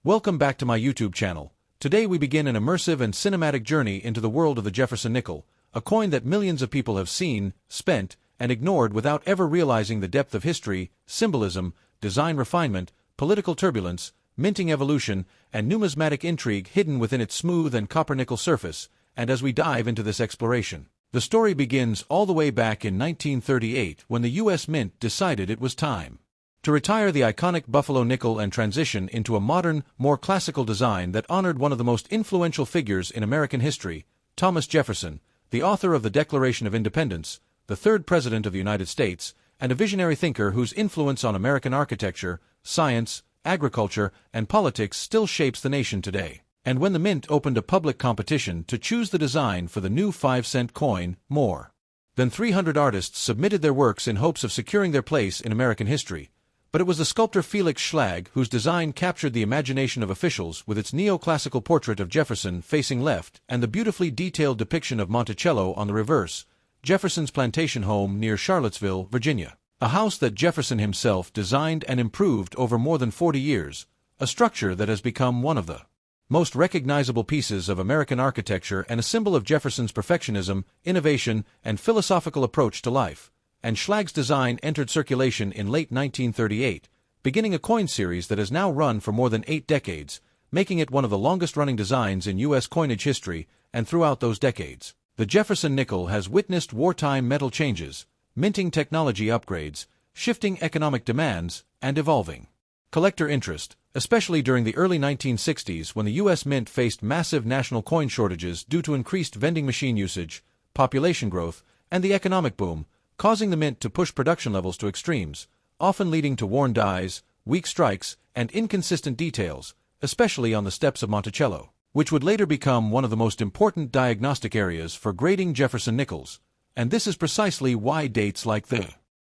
Welcome back to my YouTube channel. Today we begin an immersive and cinematic journey into the world of the Jefferson nickel, a coin that millions of people have seen, spent, and ignored without ever realizing the depth of history, symbolism, design refinement, political turbulence, minting evolution, and numismatic intrigue hidden within its smooth and copper-nickel surface. And as we dive into this exploration, the story begins all the way back in 1938 when the U.S. Mint decided it was time to retire the iconic Buffalo nickel and transition into a modern, more classical design that honored one of the most influential figures in American history, Thomas Jefferson, the author of the Declaration of Independence, the third President of the United States, and a visionary thinker whose influence on American architecture, science, agriculture, and politics still shapes the nation today. And when the Mint opened a public competition to choose the design for the new 5-cent coin, more than 300 artists submitted their works in hopes of securing their place in American history. But it was the sculptor Felix Schlag whose design captured the imagination of officials with its neoclassical portrait of Jefferson facing left and the beautifully detailed depiction of Monticello on the reverse, Jefferson's plantation home near Charlottesville, Virginia. A house that Jefferson himself designed and improved over more than 40 years, a structure that has become one of the most recognizable pieces of American architecture and a symbol of Jefferson's perfectionism, innovation, and philosophical approach to life. And Schlag's design entered circulation in late 1938, beginning a coin series that has now run for more than 8 decades, making it one of the longest-running designs in U.S. coinage history. And throughout those decades, the Jefferson nickel has witnessed wartime metal changes, minting technology upgrades, shifting economic demands, and evolving collector interest, especially during the early 1960s when the U.S. Mint faced massive national coin shortages due to increased vending machine usage, population growth, and the economic boom, causing the Mint to push production levels to extremes, often leading to worn dies, weak strikes, and inconsistent details, especially on the steps of Monticello, which would later become one of the most important diagnostic areas for grading Jefferson nickels. And this is precisely why dates like the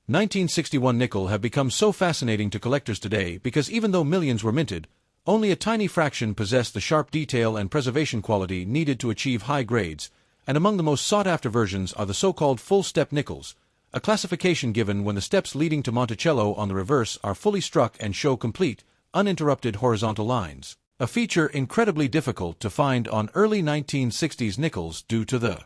1961 nickel have become so fascinating to collectors today, because even though millions were minted, only a tiny fraction possessed the sharp detail and preservation quality needed to achieve high grades, and among the most sought-after versions are the so-called full-step nickels, a classification given when the steps leading to Monticello on the reverse are fully struck and show complete, uninterrupted horizontal lines, a feature incredibly difficult to find on early 1960s nickels due to the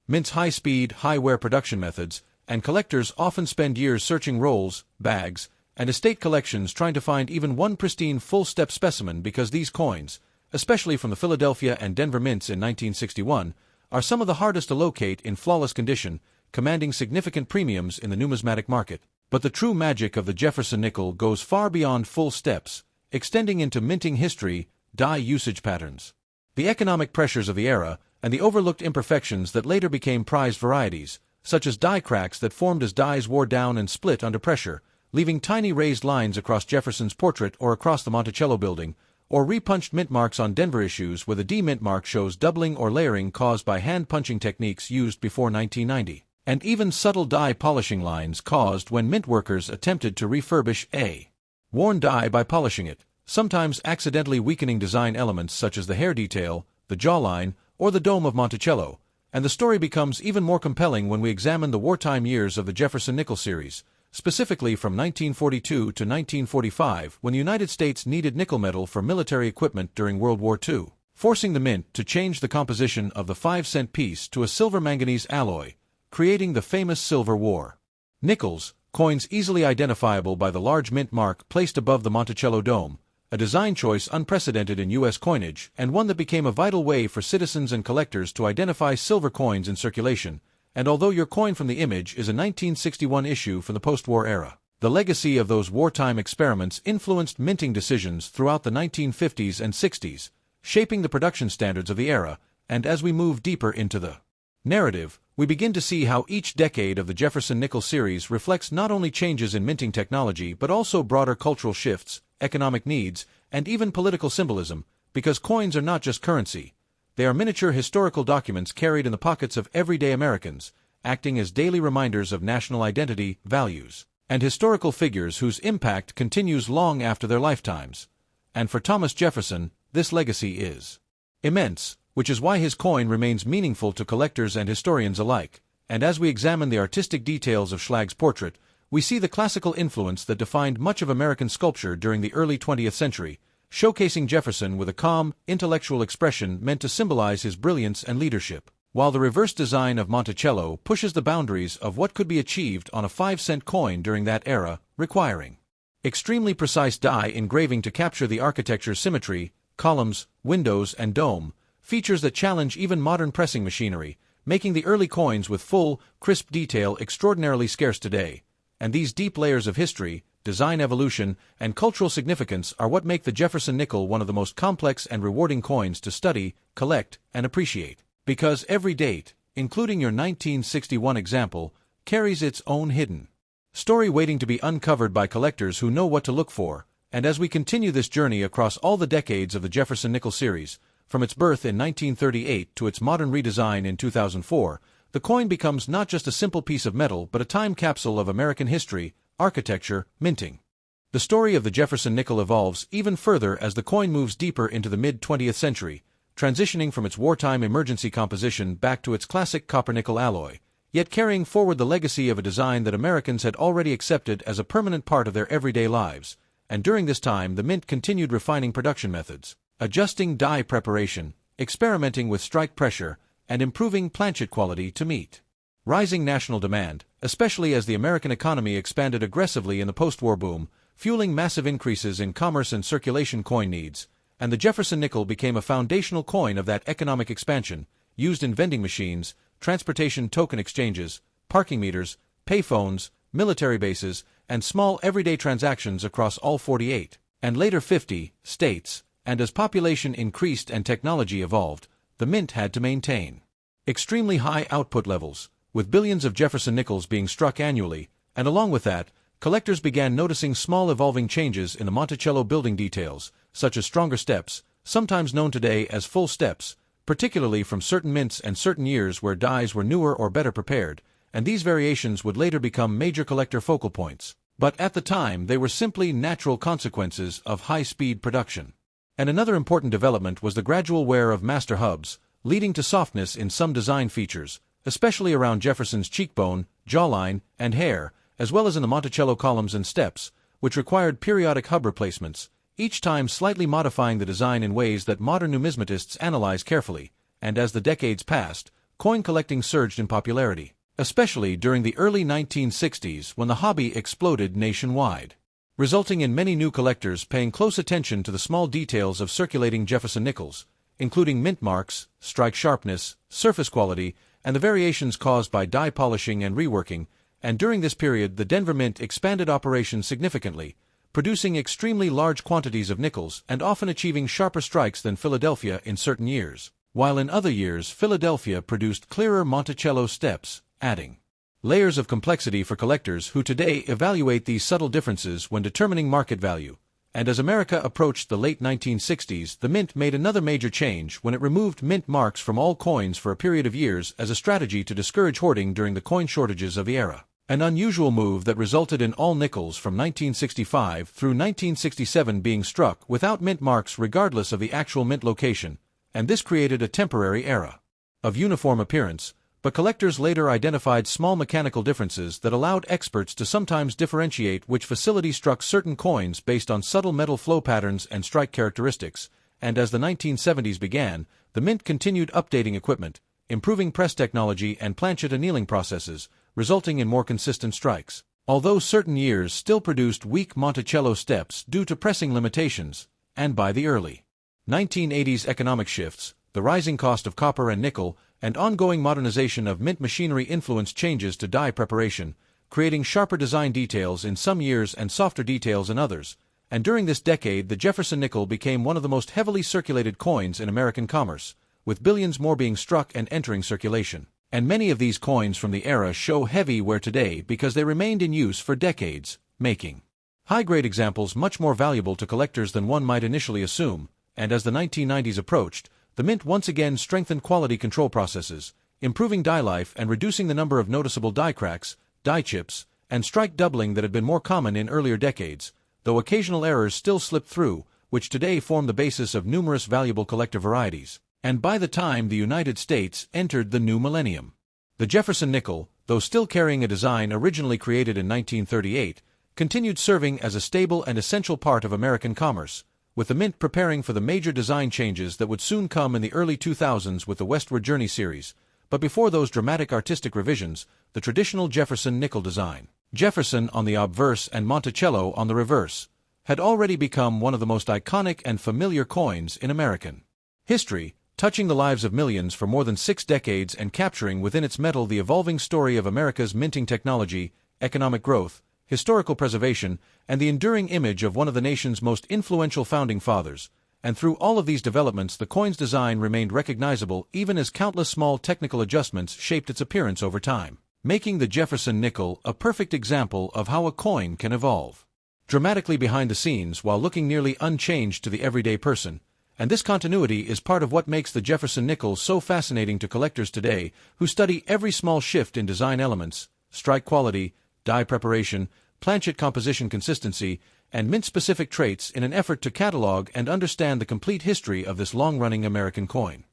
Mint's high-speed, high-wear production methods, and collectors often spend years searching rolls, bags, and estate collections trying to find even one pristine full-step specimen, because these coins, especially from the Philadelphia and Denver mints in 1961, are some of the hardest to locate in flawless condition, commanding significant premiums in the numismatic market. But the true magic of the Jefferson nickel goes far beyond full steps, extending into minting history, die usage patterns, the economic pressures of the era, and the overlooked imperfections that later became prized varieties, such as die cracks that formed as dies wore down and split under pressure, leaving tiny raised lines across Jefferson's portrait or across the Monticello building, or repunched mint marks on Denver issues where the D-mint mark shows doubling or layering caused by hand-punching techniques used before 1990. And even subtle die polishing lines caused when mint workers attempted to refurbish a worn die by polishing it, sometimes accidentally weakening design elements such as the hair detail, the jawline, or the dome of Monticello. And the story becomes even more compelling when we examine the wartime years of the Jefferson Nickel series, specifically from 1942 to 1945, when the United States needed nickel metal for military equipment during World War II, forcing the Mint to change the composition of the 5-cent piece to a silver-manganese alloy, creating the famous Silver War. Nickels, coins easily identifiable by the large mint mark placed above the Monticello dome, a design choice unprecedented in U.S. coinage and one that became a vital way for citizens and collectors to identify silver coins in circulation. And although your coin from the image is a 1961 issue from the post-war era, the legacy of those wartime experiments influenced minting decisions throughout the 1950s and 60s, shaping the production standards of the era. And as we move deeper into the narrative, we begin to see how each decade of the Jefferson Nickel series reflects not only changes in minting technology but also broader cultural shifts, economic needs, and even political symbolism, because coins are not just currency. They are miniature historical documents carried in the pockets of everyday Americans, acting as daily reminders of national identity, values, and historical figures whose impact continues long after their lifetimes. And for Thomas Jefferson, this legacy is immense, which is why his coin remains meaningful to collectors and historians alike. And as we examine the artistic details of Schlag's portrait, we see the classical influence that defined much of American sculpture during the early 20th century, showcasing Jefferson with a calm, intellectual expression meant to symbolize his brilliance and leadership, while the reverse design of Monticello pushes the boundaries of what could be achieved on a 5-cent coin during that era, requiring extremely precise die engraving to capture the architecture's symmetry, columns, windows, and dome, features that challenge even modern pressing machinery, making the early coins with full, crisp detail extraordinarily scarce today. And these deep layers of history, design evolution, and cultural significance are what make the Jefferson nickel one of the most complex and rewarding coins to study, collect, and appreciate. Because every date, including your 1961 example, carries its own hidden story waiting to be uncovered by collectors who know what to look for. And as we continue this journey across all the decades of the Jefferson Nickel series, from its birth in 1938 to its modern redesign in 2004, the coin becomes not just a simple piece of metal but a time capsule of American history, architecture, minting. The story of the Jefferson Nickel evolves even further as the coin moves deeper into the mid-20th century, transitioning from its wartime emergency composition back to its classic copper-nickel alloy, yet carrying forward the legacy of a design that Americans had already accepted as a permanent part of their everyday lives. And during this time the mint continued refining production methods, adjusting die preparation, experimenting with strike pressure, and improving planchet quality to meet rising national demand, especially as the American economy expanded aggressively in the post-war boom, fueling massive increases in commerce and circulation coin needs, and the Jefferson nickel became a foundational coin of that economic expansion, used in vending machines, transportation token exchanges, parking meters, payphones, military bases, and small everyday transactions across all 48, and later 50, states. And as population increased and technology evolved, the mint had to maintain extremely high output levels, with billions of Jefferson nickels being struck annually, and along with that, collectors began noticing small evolving changes in the Monticello building details, such as stronger steps, sometimes known today as full steps, particularly from certain mints and certain years where dies were newer or better prepared, and these variations would later become major collector focal points. But at the time they were simply natural consequences of high-speed production. And another important development was the gradual wear of master hubs, leading to softness in some design features, especially around Jefferson's cheekbone, jawline, and hair, as well as in the Monticello columns and steps, which required periodic hub replacements, each time slightly modifying the design in ways that modern numismatists analyze carefully. And as the decades passed, coin collecting surged in popularity, especially during the early 1960s when the hobby exploded nationwide, resulting in many new collectors paying close attention to the small details of circulating Jefferson nickels, including mint marks, strike sharpness, surface quality, and the variations caused by die polishing and reworking. And during this period the Denver Mint expanded operations significantly, producing extremely large quantities of nickels and often achieving sharper strikes than Philadelphia in certain years, while in other years Philadelphia produced clearer Monticello steps, adding layers of complexity for collectors who today evaluate these subtle differences when determining market value. And as America approached the late 1960s, the mint made another major change when it removed mint marks from all coins for a period of years as a strategy to discourage hoarding during the coin shortages of the era. An unusual move that resulted in all nickels from 1965 through 1967 being struck without mint marks regardless of the actual mint location, and this created a temporary era of uniform appearance, but collectors later identified small mechanical differences that allowed experts to sometimes differentiate which facility struck certain coins based on subtle metal flow patterns and strike characteristics. And as the 1970s began, the mint continued updating equipment, improving press technology and planchet annealing processes, resulting in more consistent strikes. Although certain years still produced weak Monticello steps due to pressing limitations, and by the early 1980s economic shifts, the rising cost of copper and nickel, and ongoing modernization of mint machinery influenced changes to die preparation, creating sharper design details in some years and softer details in others. And during this decade the Jefferson nickel became one of the most heavily circulated coins in American commerce, with billions more being struck and entering circulation. And many of these coins from the era show heavy wear today because they remained in use for decades, making high-grade examples much more valuable to collectors than one might initially assume. And as the 1990s approached, the mint once again strengthened quality control processes, improving die life and reducing the number of noticeable die cracks, die chips, and strike doubling that had been more common in earlier decades, though occasional errors still slipped through, which today form the basis of numerous valuable collector varieties. And by the time the United States entered the new millennium, the Jefferson nickel, though still carrying a design originally created in 1938, continued serving as a stable and essential part of American commerce, with the mint preparing for the major design changes that would soon come in the early 2000s with the Westward Journey series. But before those dramatic artistic revisions, the traditional Jefferson nickel design, Jefferson on the obverse and Monticello on the reverse, had already become one of the most iconic and familiar coins in American history, touching the lives of millions for more than 6 decades and capturing within its metal the evolving story of America's minting technology, economic growth, historical preservation, and the enduring image of one of the nation's most influential founding fathers. And through all of these developments, the coin's design remained recognizable even as countless small technical adjustments shaped its appearance over time, making the Jefferson nickel a perfect example of how a coin can evolve dramatically behind the scenes while looking nearly unchanged to the everyday person. And this continuity is part of what makes the Jefferson nickel so fascinating to collectors today, who study every small shift in design elements, strike quality, die preparation, planchet composition consistency, and mint-specific traits in an effort to catalog and understand the complete history of this long-running American coin.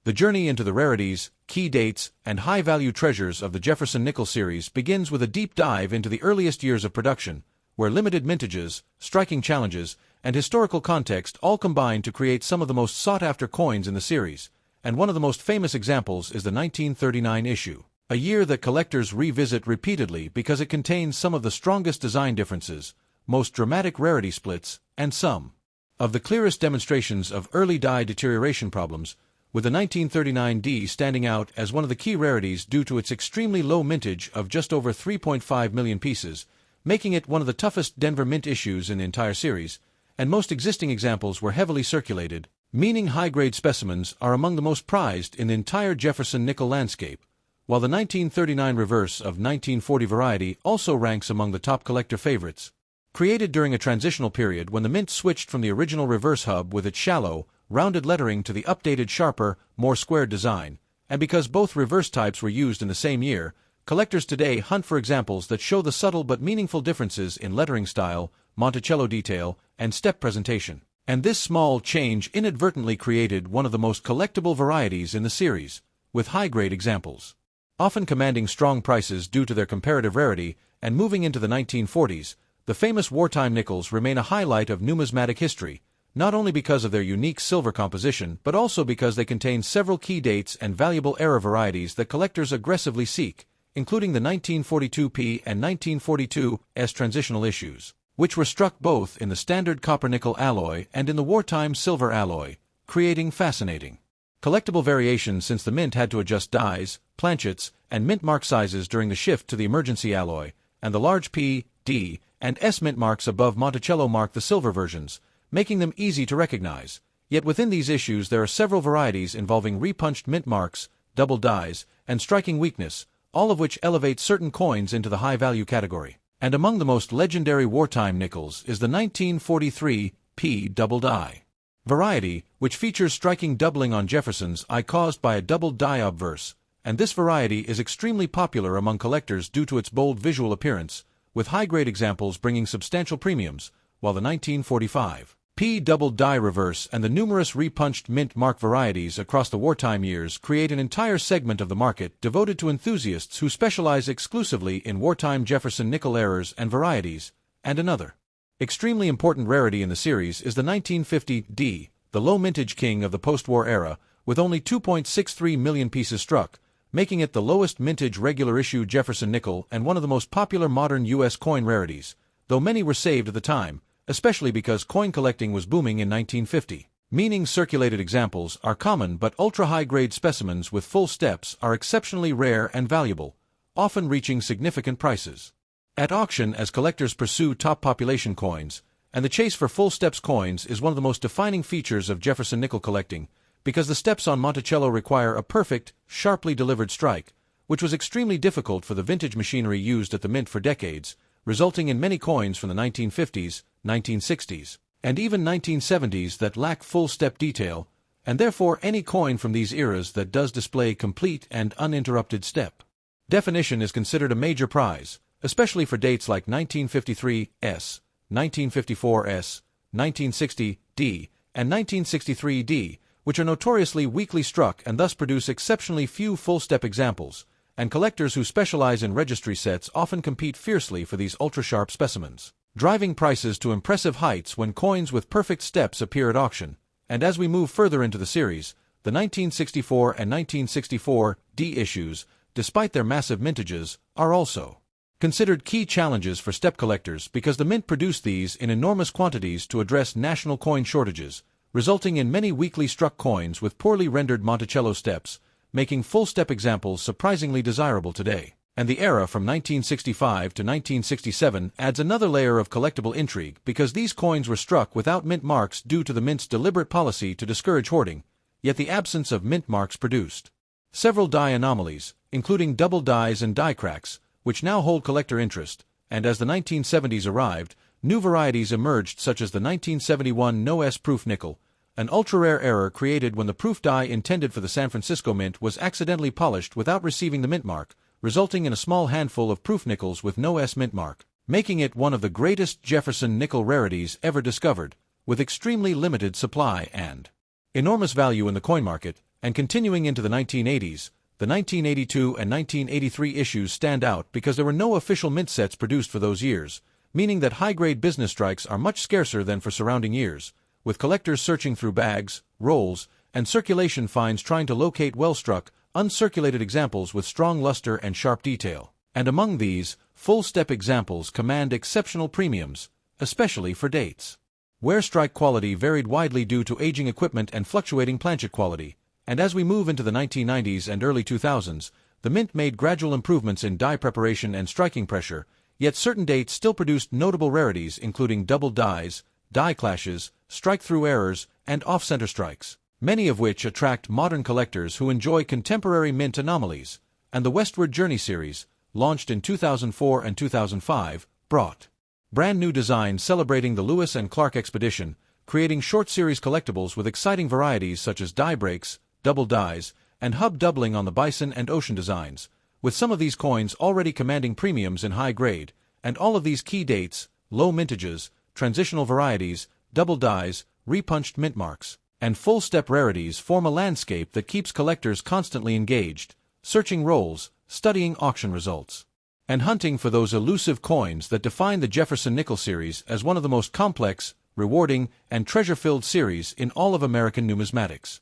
The journey into the rarities, key dates, and high-value treasures of the Jefferson Nickel series begins with a deep dive into the earliest years of production, where limited mintages, striking challenges, and historical context all combine to create some of the most sought-after coins in the series, and one of the most famous examples is the 1939 issue, a year that collectors revisit repeatedly because it contains some of the strongest design differences, most dramatic rarity splits, and some of the clearest demonstrations of early die deterioration problems, with the 1939D standing out as one of the key rarities due to its extremely low mintage of just over 3.5 million pieces, making it one of the toughest Denver mint issues in the entire series, and most existing examples were heavily circulated, meaning high-grade specimens are among the most prized in the entire Jefferson nickel landscape, while the 1939 reverse of 1940 variety also ranks among the top collector favorites. Created during a transitional period when the mint switched from the original reverse hub with its shallow, rounded lettering to the updated sharper, more squared design, and because both reverse types were used in the same year, collectors today hunt for examples that show the subtle but meaningful differences in lettering style, Monticello detail, and step presentation. And this small change inadvertently created one of the most collectible varieties in the series, with high-grade examples often commanding strong prices due to their comparative rarity. And moving into the 1940s, the famous wartime nickels remain a highlight of numismatic history, not only because of their unique silver composition but also because they contain several key dates and valuable era varieties that collectors aggressively seek, including the 1942P and 1942S transitional issues, which were struck both in the standard copper-nickel alloy and in the wartime silver alloy, creating fascinating collectible variations since the mint had to adjust dies, planchets, and mint mark sizes during the shift to the emergency alloy, and the large P, D, and S mint marks above Monticello mark the silver versions, making them easy to recognize. Yet within these issues there are several varieties involving repunched mint marks, double dies, and striking weakness, all of which elevate certain coins into the high-value category. And among the most legendary wartime nickels is the 1943 P double die variety, which features striking doubling on Jefferson's I caused by a double die obverse, and this variety is extremely popular among collectors due to its bold visual appearance, with high-grade examples bringing substantial premiums, while the 1945 P double die reverse and the numerous repunched mint mark varieties across the wartime years create an entire segment of the market devoted to enthusiasts who specialize exclusively in wartime Jefferson nickel errors and varieties. And another extremely important rarity in the series is the 1950D, the low mintage king of the post-war era, with only 2.63 million pieces struck, making it the lowest mintage regular issue Jefferson nickel and one of the most popular modern U.S. coin rarities, though many were saved at the time, especially because coin collecting was booming in 1950. Meaning circulated examples are common but ultra-high-grade specimens with full steps are exceptionally rare and valuable, often reaching significant prices at auction as collectors pursue top population coins, and the chase for full steps coins is one of the most defining features of Jefferson nickel collecting, because the steps on Monticello require a perfect, sharply delivered strike, which was extremely difficult for the vintage machinery used at the mint for decades, resulting in many coins from the 1950s, 1960s, and even 1970s that lack full step detail, and therefore any coin from these eras that does display complete and uninterrupted step definition is considered a major prize, especially for dates like 1953S, 1954S, 1960D, and 1963D, which are notoriously weakly struck and thus produce exceptionally few full-step examples, and collectors who specialize in registry sets often compete fiercely for these ultra-sharp specimens. driving prices to impressive heights when coins with perfect steps appear at auction. And as we move further into the series, the 1964 and 1964D issues, despite their massive mintages, are also considered key challenges for step collectors because the mint produced these in enormous quantities to address national coin shortages, resulting in many weakly struck coins with poorly rendered Monticello steps, making full-step examples surprisingly desirable today. And the era from 1965 to 1967 adds another layer of collectible intrigue because these coins were struck without mint marks due to the mint's deliberate policy to discourage hoarding, yet the absence of mint marks produced several die anomalies, including double dies and die cracks, which now hold collector interest, and as the 1970s arrived, new varieties emerged such as the 1971 no-S proof nickel, an ultra-rare error created when the proof die intended for the San Francisco Mint was accidentally polished without receiving the mint mark, resulting in a small handful of proof nickels with no S mint mark, making it one of the greatest Jefferson Nickel rarities ever discovered, with extremely limited supply and enormous value in the coin market. And continuing into the 1980s, the 1982 and 1983 issues stand out because there were no official mint sets produced for those years, meaning that high-grade business strikes are much scarcer than for surrounding years, with collectors searching through bags, rolls, and circulation finds trying to locate well-struck, uncirculated examples with strong luster and sharp detail. And among these, full-step examples command exceptional premiums, especially for dates, where strike quality varied widely due to aging equipment and fluctuating planchet quality. And as we move into the 1990s and early 2000s, the mint made gradual improvements in die preparation and striking pressure, yet certain dates still produced notable rarities including double dies, die clashes, strike-through errors, and off-center strikes, many of which attract modern collectors who enjoy contemporary mint anomalies. And the Westward Journey series, launched in 2004 and 2005, brought brand new designs celebrating the Lewis and Clark expedition, creating short series collectibles with exciting varieties such as die breaks, double dies, and hub doubling on the bison and ocean designs, with some of these coins already commanding premiums in high grade, and all of these key dates, low mintages, transitional varieties, double dies, repunched mint marks, and full-step rarities form a landscape that keeps collectors constantly engaged, searching rolls, studying auction results, and hunting for those elusive coins that define the Jefferson Nickel series as one of the most complex, rewarding, and treasure-filled series in all of American numismatics.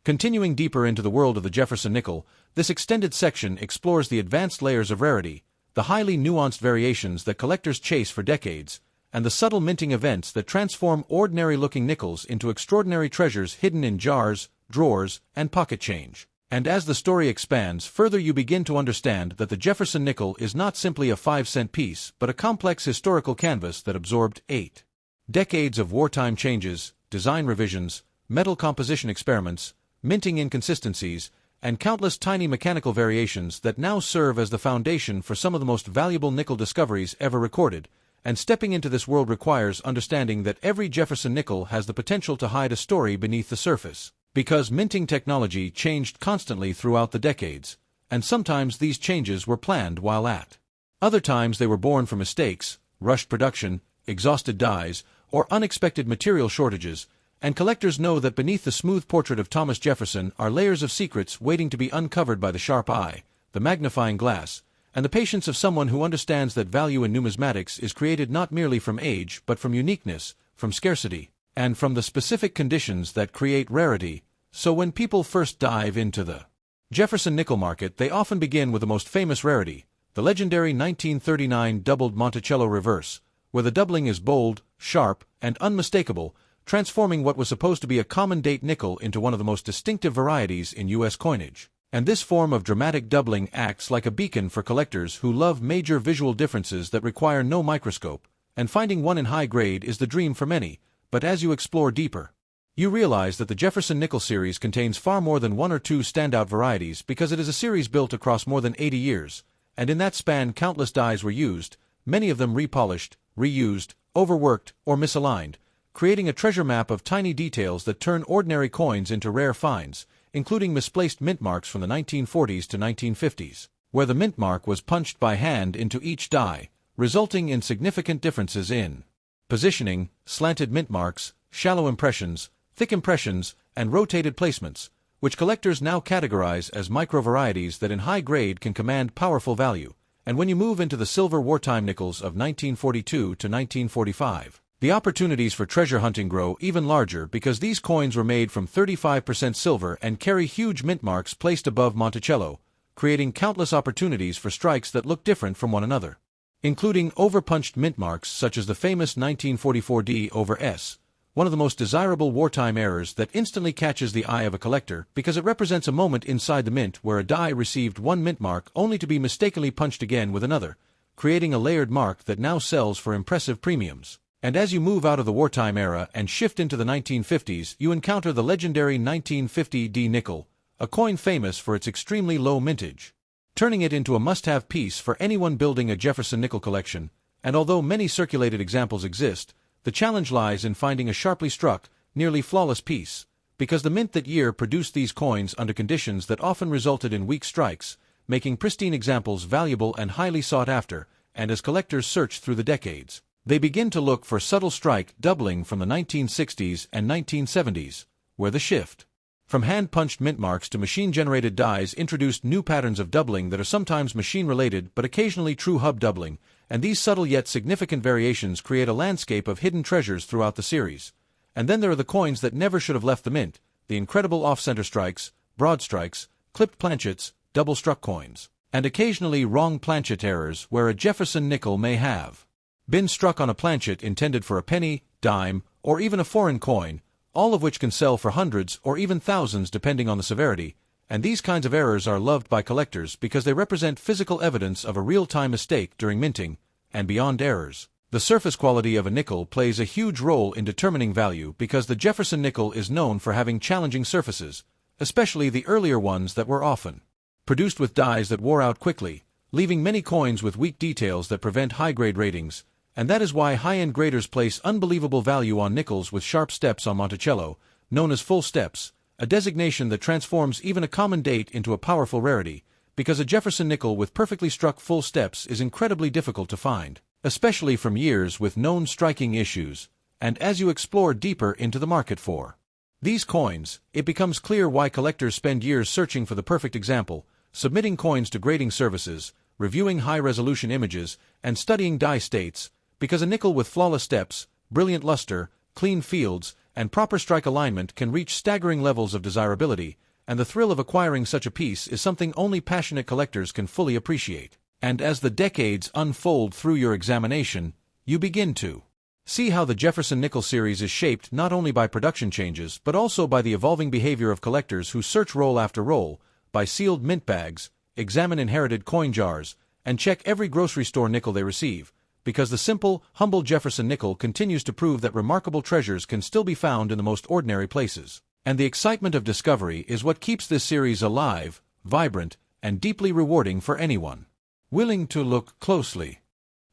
Continuing deeper into the world of the Jefferson Nickel, this extended section explores the advanced layers of rarity, the highly nuanced variations that collectors chase for decades, and the subtle minting events that transform ordinary-looking nickels into extraordinary treasures hidden in jars, drawers, and pocket change. And as the story expands further, you begin to understand that the Jefferson Nickel is not simply a 5-cent piece but a complex historical canvas that absorbed 8 decades of wartime changes, design revisions, metal composition experiments, minting inconsistencies, and countless tiny mechanical variations that now serve as the foundation for some of the most valuable nickel discoveries ever recorded. And stepping into this world requires understanding that every Jefferson nickel has the potential to hide a story beneath the surface, because minting technology changed constantly throughout the decades, and sometimes these changes were planned while at other times they were born from mistakes, rushed production, exhausted dies, or unexpected material shortages. And collectors know that beneath the smooth portrait of Thomas Jefferson are layers of secrets waiting to be uncovered by the sharp eye, the magnifying glass, and the patience of someone who understands that value in numismatics is created not merely from age but from uniqueness, from scarcity, and from the specific conditions that create rarity. So when people first dive into the Jefferson nickel market, they often begin with the most famous rarity, the legendary 1939 doubled Monticello reverse, where the doubling is bold, sharp, and unmistakable, transforming what was supposed to be a common date nickel into one of the most distinctive varieties in U.S. coinage. And this form of dramatic doubling acts like a beacon for collectors who love major visual differences that require no microscope, and finding one in high grade is the dream for many. But as you explore deeper, you realize that the Jefferson Nickel series contains far more than one or two standout varieties because it is a series built across more than 80 years, and in that span countless dies were used, many of them repolished, reused, overworked, or misaligned, creating a treasure map of tiny details that turn ordinary coins into rare finds, including misplaced mint marks from the 1940s to 1950s, where the mint mark was punched by hand into each die, resulting in significant differences in positioning, slanted mint marks, shallow impressions, thick impressions, and rotated placements, which collectors now categorize as micro-varieties that in high grade can command powerful value. And when you move into the silver wartime nickels of 1942 to 1945, the opportunities for treasure hunting grow even larger because these coins were made from 35% silver and carry huge mint marks placed above Monticello, creating countless opportunities for strikes that look different from one another, including overpunched mint marks such as the famous 1944 D over S, one of the most desirable wartime errors that instantly catches the eye of a collector because it represents a moment inside the mint where a die received one mint mark only to be mistakenly punched again with another, creating a layered mark that now sells for impressive premiums. And as you move out of the wartime era and shift into the 1950s, you encounter the legendary 1950 D nickel, a coin famous for its extremely low mintage, turning it into a must-have piece for anyone building a Jefferson nickel collection. And although many circulated examples exist, the challenge lies in finding a sharply struck, nearly flawless piece, because the mint that year produced these coins under conditions that often resulted in weak strikes, making pristine examples valuable and highly sought after. And as collectors search through the decades, they begin to look for subtle strike doubling from the 1960s and 1970s, where the shift from hand-punched mint marks to machine-generated dies introduced new patterns of doubling that are sometimes machine-related but occasionally true hub doubling, and these subtle yet significant variations create a landscape of hidden treasures throughout the series. And then there are the coins that never should have left the mint, the incredible off-center strikes, broad strikes, clipped planchets, double-struck coins, and occasionally wrong planchet errors where a Jefferson nickel may have been struck on a planchet intended for a penny, dime, or even a foreign coin, all of which can sell for hundreds or even thousands depending on the severity. And these kinds of errors are loved by collectors because they represent physical evidence of a real-time mistake during minting. And beyond errors, the surface quality of a nickel plays a huge role in determining value because the Jefferson nickel is known for having challenging surfaces, especially the earlier ones that were often produced with dies that wore out quickly, leaving many coins with weak details that prevent high-grade ratings. And that is why high-end graders place unbelievable value on nickels with sharp steps on Monticello, known as full steps, a designation that transforms even a common date into a powerful rarity, because a Jefferson nickel with perfectly struck full steps is incredibly difficult to find, especially from years with known striking issues. And as you explore deeper into the market for these coins, it becomes clear why collectors spend years searching for the perfect example, submitting coins to grading services, reviewing high-resolution images, and studying die states, because a nickel with flawless steps, brilliant luster, clean fields, and proper strike alignment can reach staggering levels of desirability, and the thrill of acquiring such a piece is something only passionate collectors can fully appreciate. And as the decades unfold through your examination, you begin to see how the Jefferson Nickel series is shaped not only by production changes but also by the evolving behavior of collectors who search roll after roll, by sealed mint bags, examine inherited coin jars, and check every grocery store nickel they receive, because the simple, humble Jefferson nickel continues to prove that remarkable treasures can still be found in the most ordinary places. And the excitement of discovery is what keeps this series alive, vibrant, and deeply rewarding for anyone willing to look closely.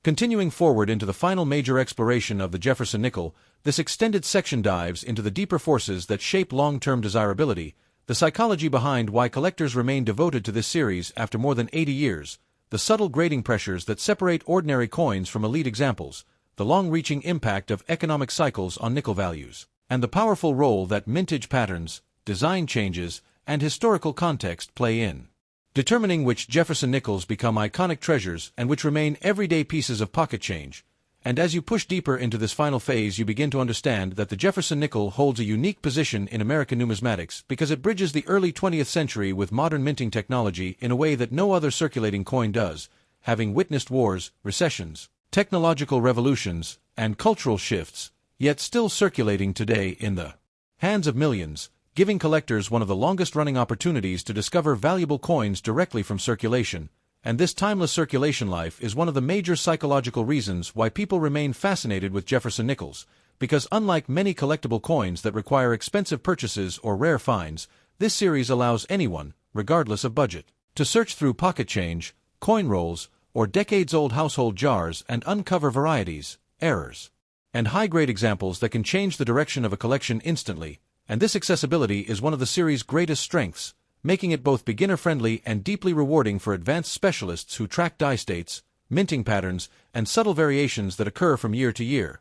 Continuing forward into the final major exploration of the Jefferson Nickel, this extended section dives into the deeper forces that shape long-term desirability, the psychology behind why collectors remain devoted to this series after more than 80 years, the subtle grading pressures that separate ordinary coins from elite examples, the long-reaching impact of economic cycles on nickel values, and the powerful role that mintage patterns, design changes, and historical context play in determining which Jefferson nickels become iconic treasures and which remain everyday pieces of pocket change. And as you push deeper into this final phase, you begin to understand that the Jefferson nickel holds a unique position in American numismatics because it bridges the early 20th century with modern minting technology in a way that no other circulating coin does, having witnessed wars, recessions, technological revolutions, and cultural shifts, yet still circulating today in the hands of millions, giving collectors one of the longest-running opportunities to discover valuable coins directly from circulation. And this timeless circulation life is one of the major psychological reasons why people remain fascinated with Jefferson nickels, because unlike many collectible coins that require expensive purchases or rare finds, this series allows anyone, regardless of budget, to search through pocket change, coin rolls, or decades-old household jars and uncover varieties, errors, and high-grade examples that can change the direction of a collection instantly. And this accessibility is one of the series' greatest strengths, making it both beginner-friendly and deeply rewarding for advanced specialists who track die states, minting patterns, and subtle variations that occur from year to year.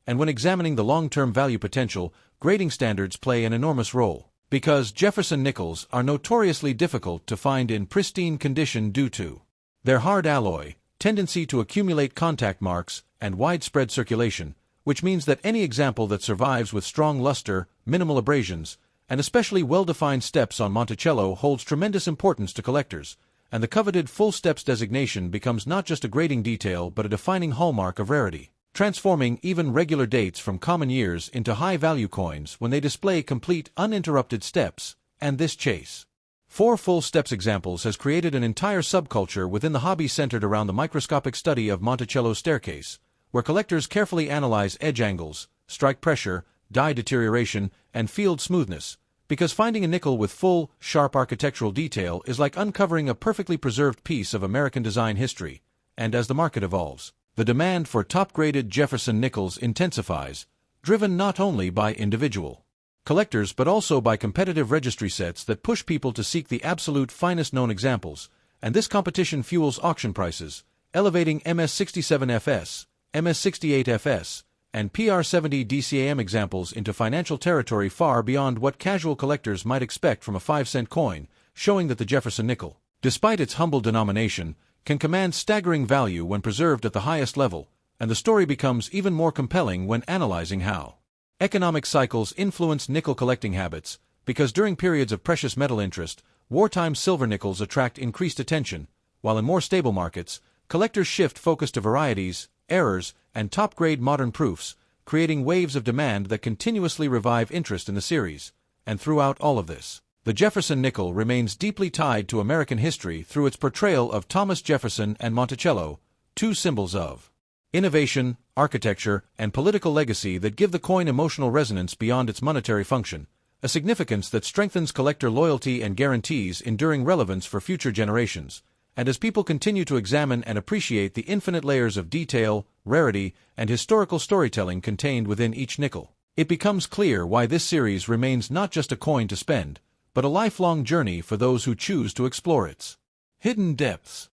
And when examining the long-term value potential, grading standards play an enormous role, because Jefferson nickels are notoriously difficult to find in pristine condition due to Their hard alloy, tendency to accumulate contact marks, and widespread circulation, which means that any example that survives with strong luster, minimal abrasions, and especially well-defined steps on Monticello holds tremendous importance to collectors, and the coveted full steps designation becomes not just a grading detail but a defining hallmark of rarity, transforming even regular dates from common years into high-value coins when they display complete, uninterrupted steps, and this chase. 4 full steps examples has created an entire subculture within the hobby centered around the microscopic study of Monticello's staircase, where collectors carefully analyze edge angles, strike pressure, die deterioration, and field smoothness, because finding a nickel with full, sharp architectural detail is like uncovering a perfectly preserved piece of American design history, and as the market evolves, the demand for top-graded Jefferson Nickels intensifies, driven not only by individual collectors but also by competitive registry sets that push people to seek the absolute finest known examples, and this competition fuels auction prices, elevating MS67FS, MS68FS, and PR70 DCAM examples into financial territory far beyond what casual collectors might expect from a 5-cent coin, showing that the Jefferson nickel, despite its humble denomination, can command staggering value when preserved at the highest level, and the story becomes even more compelling when analyzing how economic cycles influence nickel collecting habits, because during periods of precious metal interest, wartime silver nickels attract increased attention, while in more stable markets, collectors shift focus to varieties, errors, and top-grade modern proofs, creating waves of demand that continuously revive interest in the series. And throughout all of this, the Jefferson nickel remains deeply tied to American history through its portrayal of Thomas Jefferson and Monticello, 2 symbols of innovation, architecture, and political legacy that give the coin emotional resonance beyond its monetary function, a significance that strengthens collector loyalty and guarantees enduring relevance for future generations. And as people continue to examine and appreciate the infinite layers of detail, rarity, and historical storytelling contained within each nickel, it becomes clear why this series remains not just a coin to spend, but a lifelong journey for those who choose to explore its hidden depths.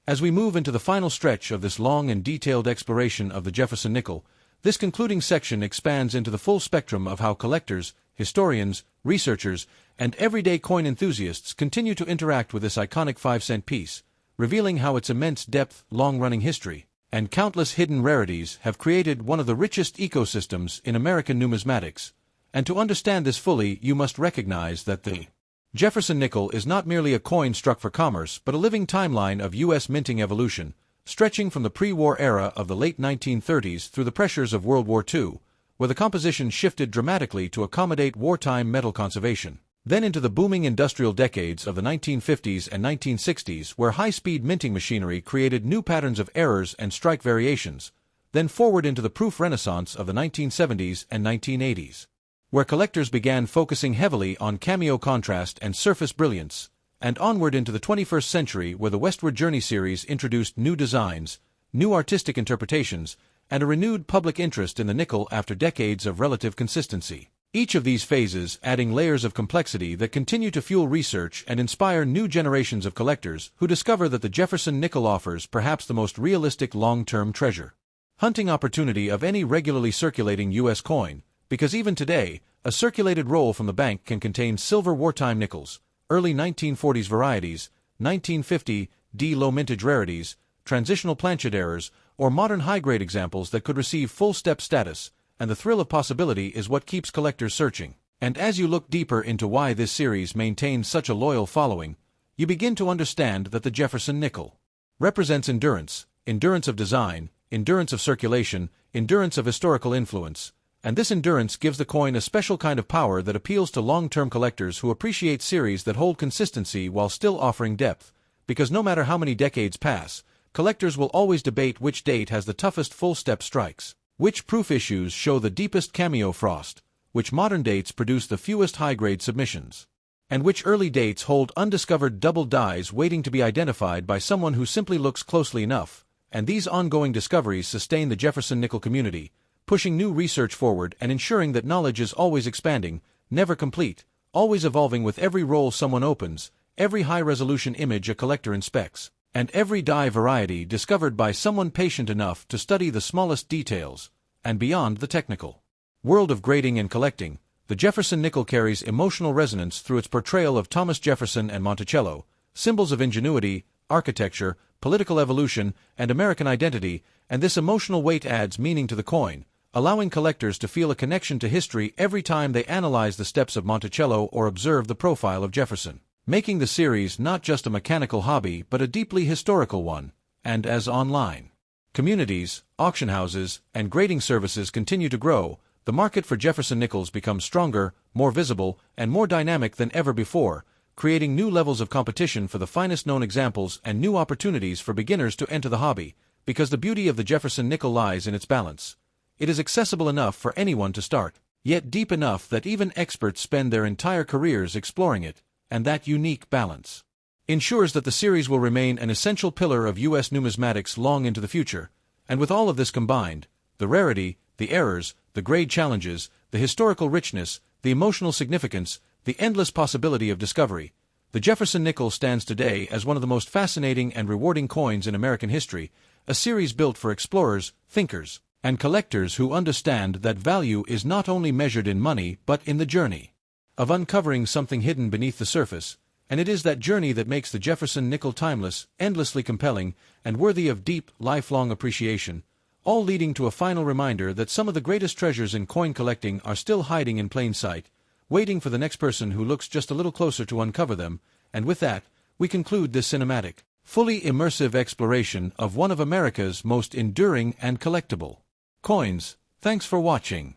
As we move into the final stretch of this long and detailed exploration of the Jefferson nickel, this concluding section expands into the full spectrum of how collectors, historians, researchers, and everyday coin enthusiasts continue to interact with this iconic 5-cent piece, revealing how its immense depth, long-running history, and countless hidden rarities have created one of the richest ecosystems in American numismatics. And to understand this fully, you must recognize that the Jefferson nickel is not merely a coin struck for commerce but a living timeline of U.S. minting evolution, stretching from the pre-war era of the late 1930s through the pressures of World War II, where the composition shifted dramatically to accommodate wartime metal conservation, then into the booming industrial decades of the 1950s and 1960s where high-speed minting machinery created new patterns of errors and strike variations, then forward into the proof renaissance of the 1970s and 1980s, where collectors began focusing heavily on cameo contrast and surface brilliance, and onward into the 21st century where the Westward Journey series introduced new designs, new artistic interpretations, and a renewed public interest in the nickel after decades of relative consistency. Each of these phases adding layers of complexity that continue to fuel research and inspire new generations of collectors who discover that the Jefferson nickel offers perhaps the most realistic long-term treasure hunting opportunity of any regularly circulating U.S. coin, because even today, a circulated roll from the bank can contain silver wartime nickels, early 1940s varieties, 1950 D low mintage rarities, transitional planchet errors, or modern high-grade examples that could receive full-step status, and the thrill of possibility is what keeps collectors searching. And as you look deeper into why this series maintains such a loyal following, you begin to understand that the Jefferson nickel represents endurance, endurance of design, endurance of circulation, endurance of historical influence, and this endurance gives the coin a special kind of power that appeals to long-term collectors who appreciate series that hold consistency while still offering depth, because no matter how many decades pass, collectors will always debate which date has the toughest full-step strikes, which proof issues show the deepest cameo frost, which modern dates produce the fewest high-grade submissions, and which early dates hold undiscovered double dies waiting to be identified by someone who simply looks closely enough. And these ongoing discoveries sustain the Jefferson nickel community, pushing new research forward and ensuring that knowledge is always expanding, never complete, always evolving with every roll someone opens, every high-resolution image a collector inspects, and every die variety discovered by someone patient enough to study the smallest details. And beyond the technical world of grading and collecting, the Jefferson nickel carries emotional resonance through its portrayal of Thomas Jefferson and Monticello, symbols of ingenuity, architecture, political evolution, and American identity, and this emotional weight adds meaning to the coin, allowing collectors to feel a connection to history every time they analyze the steps of Monticello or observe the profile of Jefferson, making the series not just a mechanical hobby but a deeply historical one. And as online communities, auction houses, and grading services continue to grow, the market for Jefferson Nickels becomes stronger, more visible, and more dynamic than ever before, creating new levels of competition for the finest known examples and new opportunities for beginners to enter the hobby, because the beauty of the Jefferson Nickel lies in its balance. It is accessible enough for anyone to start, yet deep enough that even experts spend their entire careers exploring it, and that unique balance ensures that the series will remain an essential pillar of U.S. numismatics long into the future. And with all of this combined, the rarity, the errors, the grade challenges, the historical richness, the emotional significance, the endless possibility of discovery, the Jefferson Nickel stands today as one of the most fascinating and rewarding coins in American history, a series built for explorers, thinkers, and collectors who understand that value is not only measured in money but in the journey of uncovering something hidden beneath the surface, and it is that journey that makes the Jefferson Nickel timeless, endlessly compelling, and worthy of deep, lifelong appreciation, all leading to a final reminder that some of the greatest treasures in coin collecting are still hiding in plain sight, waiting for the next person who looks just a little closer to uncover them. And with that, we conclude this cinematic, fully immersive exploration of one of America's most enduring and collectible coins. Thanks for watching.